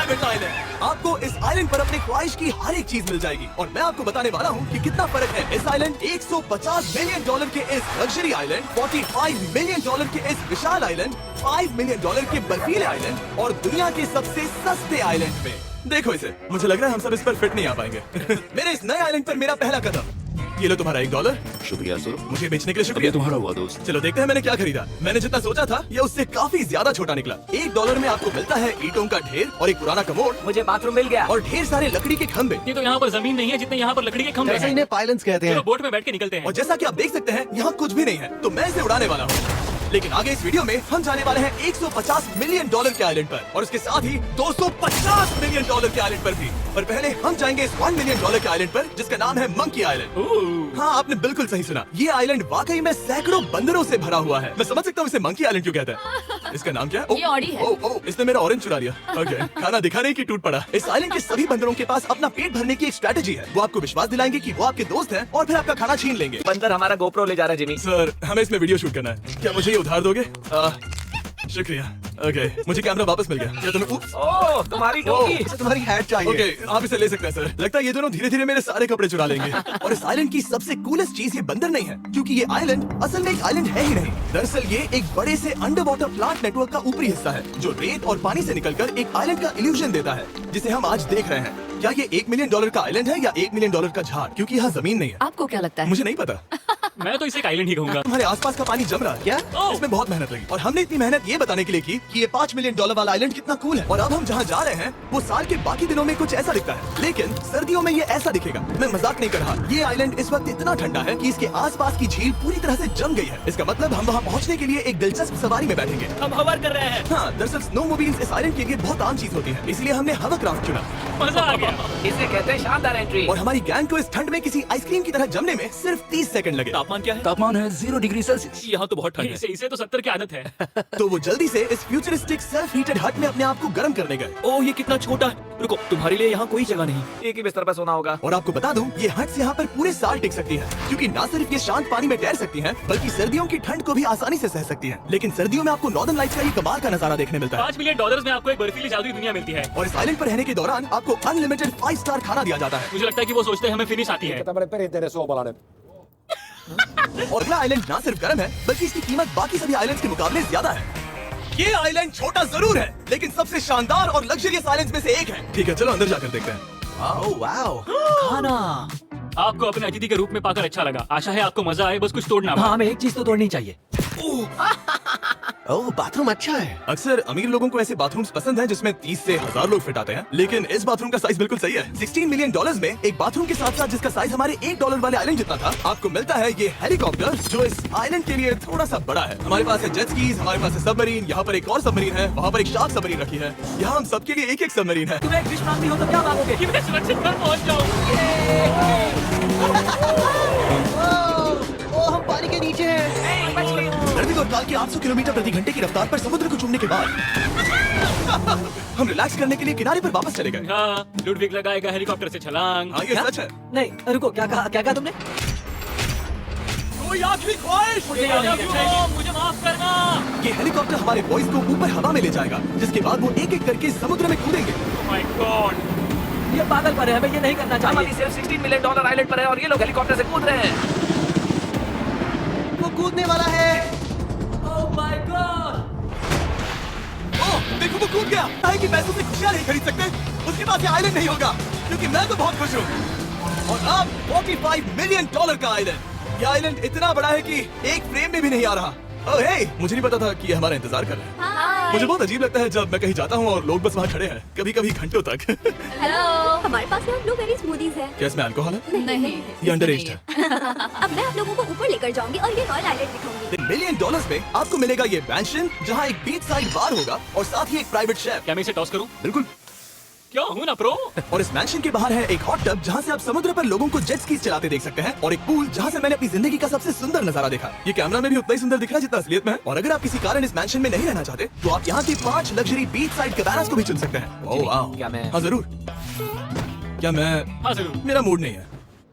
Private island. आपको इस island पर अपनी ख्वाहिश की हर एक चीज मिल जाएगी और मैं आपको बताने वाला हूँ कि कितना फर्क है इस आइलैंड $150 मिलियन के इस लग्जरी आइलैंड, $45 मिलियन के इस विशाल आइलैंड, $5 मिलियन के बर्फीले आइलैंड और दुनिया के सबसे सस्ते आइलैंड में। देखो इसे, मुझे लग रहा है हम सब इस पर फिट नहीं आ पाएंगे। मेरे इस नए आइलैंड पर मेरा पहला कदम। ये लो तुम्हारा $1। शुक्रिया सर। मुझे बेचने के लिए शुक्रिया। ये तुम्हारा हुआ दोस्त। चलो देखते हैं मैंने क्या खरीदा। मैंने जितना सोचा था ये उससे काफी ज्यादा छोटा निकला। $1 में आपको मिलता है ईंटों का ढेर और एक पुराना कमोड। मुझे बाथरूम मिल गया और ढेर सारे लकड़ी के खंभे। ये तो यहाँ पर जमीन नहीं है जितने यहाँ पर लकड़ी के खंभे हैं। इन्हें पाइलट्स कहते हैं। चलो बोट में बैठ के निकलते हैं। और जैसा कि आप देख सकते हैं यहाँ कुछ भी नहीं है, तो मैं इसे उड़ाने वाला हूँ। लेकिन आगे इस वीडियो में हम जाने वाले हैं $150 मिलियन के आइलैंड पर और उसके साथ ही $250 मिलियन के आइलैंड पर भी। पर पहले हम जाएंगे इस $1 मिलियन के आइलैंड पर जिसका नाम है मंकी आइलैंड। हाँ, आपने बिल्कुल सही सुना। ये आइलैंड वाकई में सैकड़ों बंदरों से भरा हुआ है। मैं समझ सकता हूँ इसे मंकी आइलैंड क्यों कहते हैं। इसका नाम क्या है? ये ऑडी है। ओह, इसने मेरा ऑरेंज चुरा लिया। ओके, खाना दिखाने की टूट पड़ा। इस आइलैंड के सभी बंदरों के पास अपना पेट भरने की एक स्ट्रेटेजी है। वो आपको विश्वास दिलाएंगे कि वो आपके दोस्त हैं और फिर आपका खाना छीन लेंगे। बंदर हमारा गोप्रो ले जा रहा है जिमी। सर, हमें इसमें वीडियो शूट करना है। क्या मुझे ये उधार दोगे? शुक्रिया। ओके, मुझे कैमरा वापस मिल गया। क्या तुम्हें ओह तुम्हारी टोपी। इसे तुम्हारी हैट चाहिए। ओके, आप इसे ले सकते हैं सर। लगता है ये दोनों धीरे धीरे मेरे सारे कपड़े चुरा लेंगे। और इस आइलैंड की सबसे कूलेस्ट चीज ये बंदर नहीं है, क्योंकि ये आइलैंड असल में एक आइलैंड है ही नहीं। दरअसल ये एक बड़े से अंडर वाटर प्लांट नेटवर्क का ऊपरी हिस्सा है जो रेत और पानी से निकलकर एक आइलैंड का इल्यूजन देता है, जिसे हम आज देख रहे हैं। क्या ये $1 मिलियन का आइलैंड है या $1 मिलियन का झाड़? क्योंकि यहाँ जमीन नहीं है। आपको क्या लगता है? मुझे नहीं पता। मैं तो इसे एक आइलैंड ही कहूंगा। तुम्हारे आसपास का पानी जम रहा है क्या? इसमें बहुत मेहनत लगी और हमने इतनी मेहनत ये बताने के लिए की कि ये $5 मिलियन वाला आइलैंड कितना कूल है। और अब हम जहाँ जा रहे हैं वो साल के बाकी दिनों में कुछ ऐसा दिखता है, लेकिन सर्दियों में ये ऐसा दिखेगा। मैं मजाक नहीं कर रहा। ये आइलैंड इस वक्त इतना ठंडा है कि इसके आसपास की झील पूरी तरह से जम गई है। इसका मतलब हम वहाँ पहुँचने के लिए एक दिलचस्प सवारी में बैठेंगे। हम हवर कर रहे हैं। हाँ, दरअसल स्नो मोबाइल्स इस आइलैंड के लिए बहुत आम चीज होती है, इसलिए हमने हवा क्राफ्ट चुना। मजा आ गया। इसे कहते हैं शानदार एंट्री। और हमारी गैंग को इस ठंड में किसी आइसक्रीम की तरह जमने में सिर्फ 30 सेकंड लगे। तापमान क्या है? तापमान है 0 डिग्री सेल्सियस। यहाँ तो बहुत ठंड है। इसे तो 70 की आदत है। तो वो जल्दी से इस फ्यूचरिस्टिक सेल्फ हीटेड हट में अपने आप को गर्म करने गए। ओह ये कितना छोटा है। रुको, तुम्हारे लिए यहाँ कोई जगह नहीं। एक ही बिस्तर पर सोना होगा। और आपको बता दूं, ये हट्स यहाँ पर पूरे साल टिक सकती है, क्योंकि न सिर्फ ये शांत पानी में तैर सकती हैं, बल्कि सर्दियों की ठंड को भी आसानी से सह सकती हैं। लेकिन सर्दियों में आपको नॉर्दर्न लाइट्स का ये कमाल का नजारा देखने मिलता है। $5 मिलियन में आपको एक बर्फीली जादुई दुनिया मिलती है। और इस आइलैंड पर रहने के दौरान आपको अनलिमिटेड 5 स्टार खाना दिया जाता है। मुझे लगता है कि वो सोचते हैं हमें फिनिश आती है। और अगला आइलैंड न सिर्फ गर्म है, बल्कि इसकी कीमत बाकी सभी आइलैंड्स के मुकाबले ज्यादा है। ये आइलैंड छोटा जरूर है, लेकिन सबसे शानदार और लग्जरियस आइलैंड्स में से एक है। ठीक है, चलो अंदर जाकर देखते हैं। ओह वाओ, खाना। आपको अपने अतिथि के रूप में पाकर अच्छा लगा। आशा है आपको मजा आए, बस कुछ तोड़ना। हाँ, हमें एक चीज तो तोड़नी चाहिए। ओह, बाथरूम अच्छा है। अक्सर अमीर लोगों को ऐसे बाथरूम्स पसंद हैं जिसमें 30 से 1000 लोग फिट आते हैं, लेकिन इस बाथरूम का साइज बिल्कुल सही है। $16 मिलियन में एक बाथरूम के साथ साथ जिसका साइज हमारे $1 वाले आइलैंड जितना था, आपको मिलता है ये हेलीकॉप्टर, जो इस आइलैंड के लिए थोड़ा सा बड़ा है। हमारे पास है जेट स्कीज, हमारे पास है सबमरीन, यहाँ पर एक और सबमरीन है, वहाँ पर एक शार्क सबमरीन रखी है। यहाँ हम सबके लिए एक एक सबमरीन है। तुम्हें एक विश मांगनी हो तो क्या मांगोगे? कि मैं सुरक्षित घर पहुँच जाऊँ। ओह, हम पानी के नीचे हैं। सर्दी और काल की 800 किलोमीटर प्रति घंटे की रफ्तार पर समुद्र को चूमने के बाद हम रिलैक्स करने के लिए किनारे पर वापस चले गए। हाँ, लुडविग लगाएगा हेलीकॉप्टर से छलांग। हाँ, ये सच है। नहीं रुको, क्या कहा तुमने? कोई आखिरी ख्वाहिश? मुझे माफ करना। ये हेलीकॉप्टर हमारे बॉयज को ऊपर हवा में ले जाएगा, जिसके बाद वो एक एक करके समुद्र में कूदेंगे। Oh my God! ये पागल पर है, हमें ये नहीं करना चाहिए। हम अभी सिर्फ $16 मिलियन आइलैंड पर है और ये लोग हेलीकॉप्टर से कूद रहे हैं। वो कूदने वाला है। Oh my God! ओह, देखो वो कूद गया। है कि पैसों से खुशियाँ नहीं खरीद सकते, उसके पास ये आइलैंड नहीं होगा, क्योंकि मैं तो बहुत खुश हूँ। और अब $45 मिलियन का आइलैंड। ये आइलैंड इतना बड़ा है कि एक फ्रेम में भी नहीं आ रहा। ओह हे, मुझे नहीं पता था कि ये हमारा इंतजार कर रहे हैं। मुझे बहुत अजीब लगता है जब मैं कहीं जाता हूँ और लोग बस वहाँ खड़े हैं, कभी कभी घंटों तक। हेलो, हमारे पास यहाँ ब्लूबेरी स्मूदीज है। क्या इसमें अल्कोहल है? नहीं, ये अंडरएज है। अब मैं आप लोगों को ऊपर लेकर जाऊंगी और ये रॉयल आइलैंड दिखाऊंगी। $1 मिलियन में आपको मिलेगा ये मैंशन, जहाँ एक बीच साइड बार होगा और साथ ही एक प्राइवेट शेफ। क्या मैं इसे टॉस करूँ? बिल्कुल। क्या हूँ ना प्रो? और इस मैंशन के बाहर है एक हॉट टब, जहाँ से आप समुद्र पर लोगों को जेट स्कीज चलाते देख सकते हैं, और एक पूल जहाँ से मैंने अपनी जिंदगी का सबसे सुंदर नजारा देखा। ये कैमरा में भी उतना ही सुंदर दिख रहा है जितना असलियत में है। और अगर आप किसी कारण इस मैंशन में नहीं रहना चाहते, तो आप यहाँ की 5 लग्जरी बीच साइड कैबानास को भी चुन सकते हैं। ओह वाह! क्या मैं? हाँ जरूर। क्या मैं? हाँ जरूर। मेरा मूड नहीं है।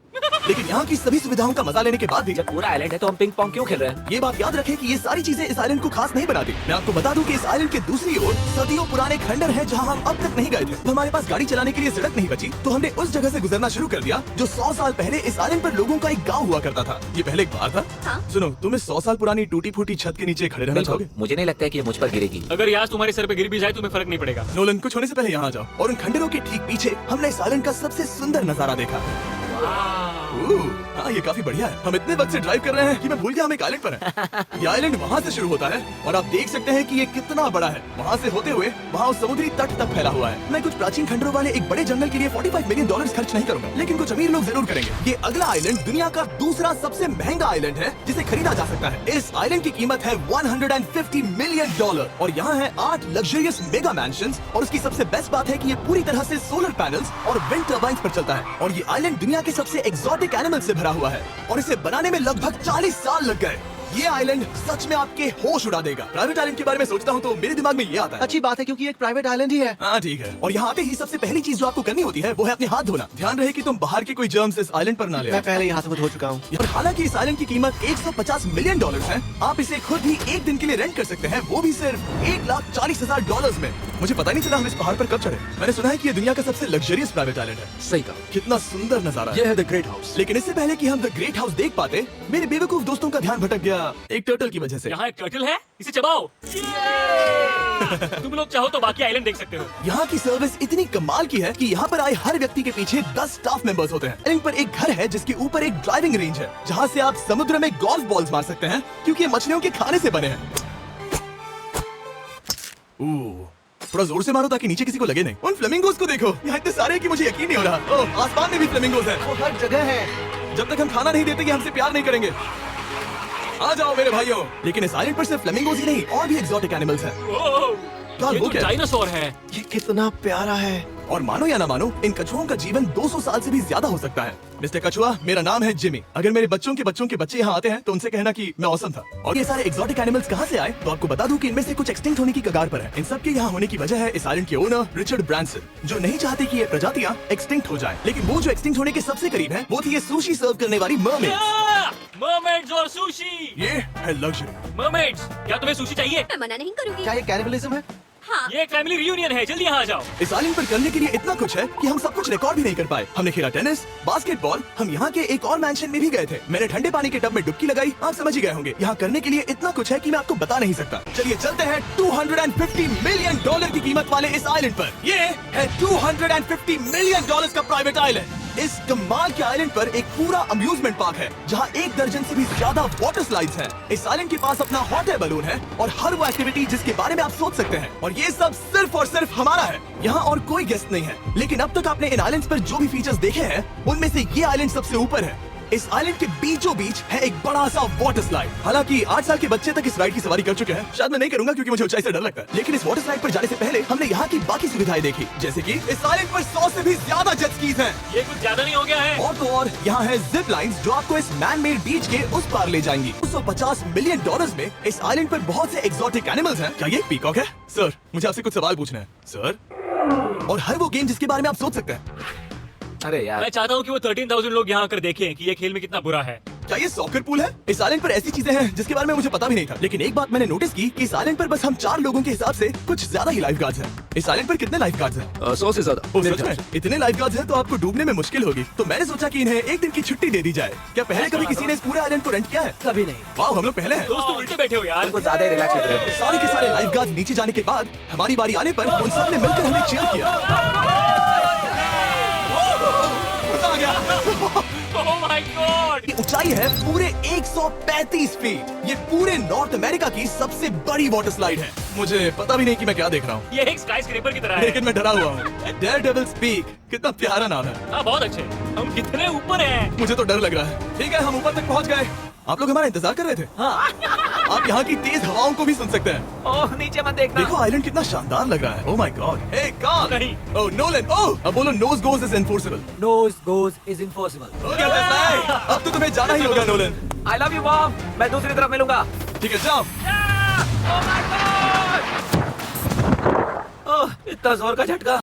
लेकिन यहाँ की सभी सुविधाओं का मजा लेने के बाद भी जब पूरा आइलैंड है तो हम पिंग पोंग क्यों खेल रहे हैं? ये बात याद रखें कि ये सारी चीजें इस आइलैंड को खास नहीं बनाती। मैं आपको बता दूं कि इस आइलैंड के दूसरी ओर सदियों पुराने खंडर हैं जहां हम अब तक नहीं गए थे। तो हमारे पास गाड़ी चलाने के लिए सड़क नहीं बची, तो हमने उस जगह से गुजरना शुरू कर दिया जो 100 साल पहले इस आइलैंड पर लोगों का एक गाँव हुआ करता था। ये पहले एक बार था। हाँ। सुनो, तुम इस 100 साल पुरानी टूटी फूटी छत के नीचे खड़े रहना चाहोगे? मुझे नहीं लगता है कि ये मुझ पर गिरेगी। अगर यास तुम्हारे सर पे गिर भी जाए तुम्हें फर्क नहीं पड़ेगा। नोलन, कुछ होने से पहले यहाँ आ जाओ और उन खंडरों के ठीक पीछे हमने इस आइलैंड का सबसे सुंदर नजारा देखा। हाँ, ये काफी बढ़िया है। हम इतने वक्त से ड्राइव कर रहे हैं कि मैं भूल गया हम एक आइलैंड पर हैं। ये आइलैंड वहाँ से शुरू होता है और आप देख सकते हैं कि ये कितना बड़ा है। वहाँ से होते हुए वहाँ उस समुद्री तट तक फैला हुआ है। मैं कुछ प्राचीन खंडरों वाले एक बड़े जंगल के लिए $45 मिलियन खर्च नहीं करूंगा, लेकिन कुछ अमीर लोग जरूर करेंगे। ये अगला आइलैंड दुनिया का दूसरा सबसे महंगा आइलैंड है जिसे खरीदा जा सकता है। इस आइलैंड की कीमत है $150 मिलियन और यहाँ है 8 लग्जरियस मेगा मैंशंस। और उसकी सबसे बेस्ट बात है कि ये पूरी तरह से सोलर पैनल्स और विंड टर्बाइन्स पर चलता है। और ये आइलैंड दुनिया के सबसे एक्सोटिक एनिमल से भरा हुआ है और इसे बनाने में लगभग 40 साल लग गए। ये आइलैंड सच में आपके होश उड़ा देगा। प्राइवेट आइलैंड के बारे में सोचता हूँ तो मेरे दिमाग में ये आता है। अच्छी बात है क्योंकि ये एक प्राइवेट आइलैंड ही है। हाँ ठीक है। और यहाँ आते ही सबसे पहली चीज जो आपको करनी होती है वो है अपने हाथ धोना। ध्यान रहे कि तुम बाहर के कोई जर्म्स इस आइलैंड पर ना ले मैं आओ। पहले यहाँ से धो चुका हूँ। और हालांकि इस आइलैंड की कीमत $150 मिलियन है, आप इसे खुद ही एक दिन के लिए रेंट कर सकते हैं, वो भी सिर्फ $1,40,000 में। मुझे पता नहीं चला हम इस पहाड़ पर कब चढ़े। मैंने सुना है कि ये दुनिया का सबसे लग्जरियस प्राइवेट आइलैंड है। सही कहा। कितना सुंदर नजारा है। ये है द ग्रेट हाउस। लेकिन इससे पहले कि हम द ग्रेट हाउस देख पाते, मेरे बेवकूफ दोस्तों का ध्यान भटक गया एक टर्टल की वजह से। यहाँ एक टर्टल है, इसे चबाओ। तुम लोग चाहो तो बाकी आइलैंड देख सकते हो। यहाँ की सर्विस इतनी कमाल की है कि यहाँ पर आए हर व्यक्ति के पीछे 10 स्टाफ मेंबर्स होते हैं। आइलैंड पर एक घर है जिसके ऊपर एक ड्राइविंग रेंज है जहाँ से आप समुद्र में गोल्फ बॉल्स मार सकते हैं क्योंकि ये मछलियों के खाने से बने हैं। थोड़ा जोर से मारो ताकि नीचे किसी को लगे नहीं। उन फ्लेमिंगोज को देखो, यहाँ इतने सारे हैं कि मुझे यकीन नहीं हो रहा। ओह, आसमान में भी फ्लेमिंगोज हैं। वो हर जगह है। जब तक हम खाना नहीं देते कि हमसे प्यार नहीं करेंगे। आ जाओ मेरे भाइयों। लेकिन इस आइलैंड पर सिर्फ फ्लेमिंगोज ही नहीं, और भी एक्सोटिक एनिमल्स हैं। ओह, ये वो तो क्या है? डायनासोर है। ये कितना प्यारा है। और मानो या ना मानो, इन कछुओं का जीवन 200 साल से भी ज्यादा हो सकता है। मिस्टर कछुआ, मेरा नाम है जिमी। अगर मेरे बच्चों के बच्चे यहाँ आते हैं तो उनसे कहना कि मैं औसम था। और ये सारे एक्सोटिक एनिमल्स कहाँ से आए, तो आपको बता दूं कि इनमें से कुछ एक्सटिंक्ट होने की कगार पर है। इन सब के यहाँ होने की वजह है इस आइलैंड के ओनर रिचर्ड ब्रांसन, जो नहीं चाहते कि ये प्रजातियां एक्सटिंक्ट हो जाएं। लेकिन वो जो एक्सटिंक्ट होने के सबसे करीब है वो थी ये सुशी सर्व करने वाली मरमेड्स। मरमेड्स और सुशी। ये है लग्जरी। मरमेड्स, क्या तुम्हें सुशी चाहिए? मैं मना नहीं करूंगी। क्या ये कैनिबलिज्म है? हाँ। ये एक फैमिली रियूनियन है, जल्दी यहाँ आ जाओ। इस आइलैंड पर करने के लिए इतना कुछ है कि हम सब कुछ रिकॉर्ड भी नहीं कर पाए। हमने खेला टेनिस, बास्केटबॉल, हम यहाँ के एक और मैंशन में भी गए थे। मैंने ठंडे पानी के टब में डुबकी लगाई। आप समझ ही गए होंगे। यहाँ करने के लिए इतना कुछ है कि मैं आपको बता नहीं सकता। चलिए चलते हैं $250 मिलियन की कीमत वाले इस आइलैंड पर। ये है $250 मिलियन का प्राइवेट आइलैंड। इस कमाल के आइलैंड पर एक पूरा अम्यूजमेंट पार्क है जहाँ 1 दर्जन से भी ज्यादा वाटर स्लाइड्स हैं। इस आइलैंड के पास अपना हॉट एयर बलून है और हर वो एक्टिविटी जिसके बारे में आप सोच सकते हैं। और ये सब सिर्फ और सिर्फ हमारा है। यहाँ और कोई गेस्ट नहीं है। लेकिन अब तक आपने इन आइलैंड्स पर जो भी फीचर्स देखे हैं उनमें से ये आइलैंड सबसे ऊपर है। इस आइलैंड के बीचों बीच है एक बड़ा सा वाटर स्लाइड। हालांकि 8 साल के बच्चे तक इस राइड की सवारी कर चुके हैं। शायद मैं नहीं करूंगा क्योंकि मुझे ऊंचाई से डर लगता है। लेकिन इस वाटर स्लाइड पर जाने से पहले हमने यहाँ की बाकी सुविधाएं देखी, जैसे कि इस आइलैंड पर 100 से भी ज्यादा जेट स्कीज हैं। ये कुछ ज्यादा नहीं हो गया है? और तो और यहाँ है जिप लाइन्स जो आपको इस मैन मेड बीच के उस पार ले जाएंगी। $250 मिलियन में इस आइलैंड पर बहुत से एक्सोटिक एनिमल्स हैं। क्या ये पीकॉक है? सर, मुझे आपसे कुछ सवाल पूछना है सर। और हर वो गेम जिसके बारे में आप सोच सकते हैं। अरे यार, मैं चाहता हूँ कि वो 13,000 लोग यहाँ आकर देखें कि ये खेल में कितना बुरा है। क्या ये सॉकर पूल है? इस आइलैंड पर ऐसी चीजें हैं जिसके बारे में मुझे पता भी नहीं था। लेकिन एक बात मैंने नोटिस की कि इस आइलैंड पर बस हम 4 लोगों के हिसाब से कुछ ज्यादा ही लाइफ गार्ड्स हैं। इस आइलैंड पर कितने लाइफ गार्ड्स हैं? 100 से ज्यादा। ओ, सच में? इतने लाइफ गार्ड्स हैं तो आपको डूबने में मुश्किल होगी। तो मैंने सोचा कि इन्हें एक दिन की छुट्टी दे दी जाए। क्या पहले कभी किसी ने इस पूरे आइलैंड को रेंट किया है? कभी नहीं। वाह, हम लोग पहले हैं। दोस्त तो उल्टे बैठे हो यार। कुछ ज्यादा ही रिलैक्स लग रहे हैं। सारे के सारे लाइफ गार्ड नीचे जाने के बाद हमारी बारी आने पर उन सब ने मिलकर हमें चीयर किया। मजा आ गया। ओह माय गॉड! की ऊंचाई है पूरे 135 फीट। ये पूरे नॉर्थ अमेरिका की सबसे बड़ी वाटर स्लाइड है। मुझे पता भी नहीं कि मैं क्या देख रहा हूँ, ये एक स्काईस्क्रेपर की तरह है। लेकिन मैं डरा हुआ हूँ। डेयरडेविल्स पीक, कितना प्यारा नाम है। हाँ, बहुत अच्छे। हम कितने ऊपर हैं? मुझे तो डर लग रहा है। ठीक है, हम ऊपर तक पहुँच गए। आप लोग हमारा इंतजार कर रहे थे। हाँ। आप यहाँ की तेज हवाओं को भी सुन सकते हैं। ओह, नीचे मत देखना। देखो आइलैंड कितना शानदार लग रहा है। Oh my god. Hey Carl. नहीं। Oh Nolan. ओह, अब बोलो nose goes is enforceable. Nose goes is impossible. हो गया फैसला है। अब तो तुम्हें जाना ही होगा Nolan. I love you, mom. मैं दूसरी तरफ मिलूंगा। ठीक है, जाओ। ओह, इतना जोर का झटका।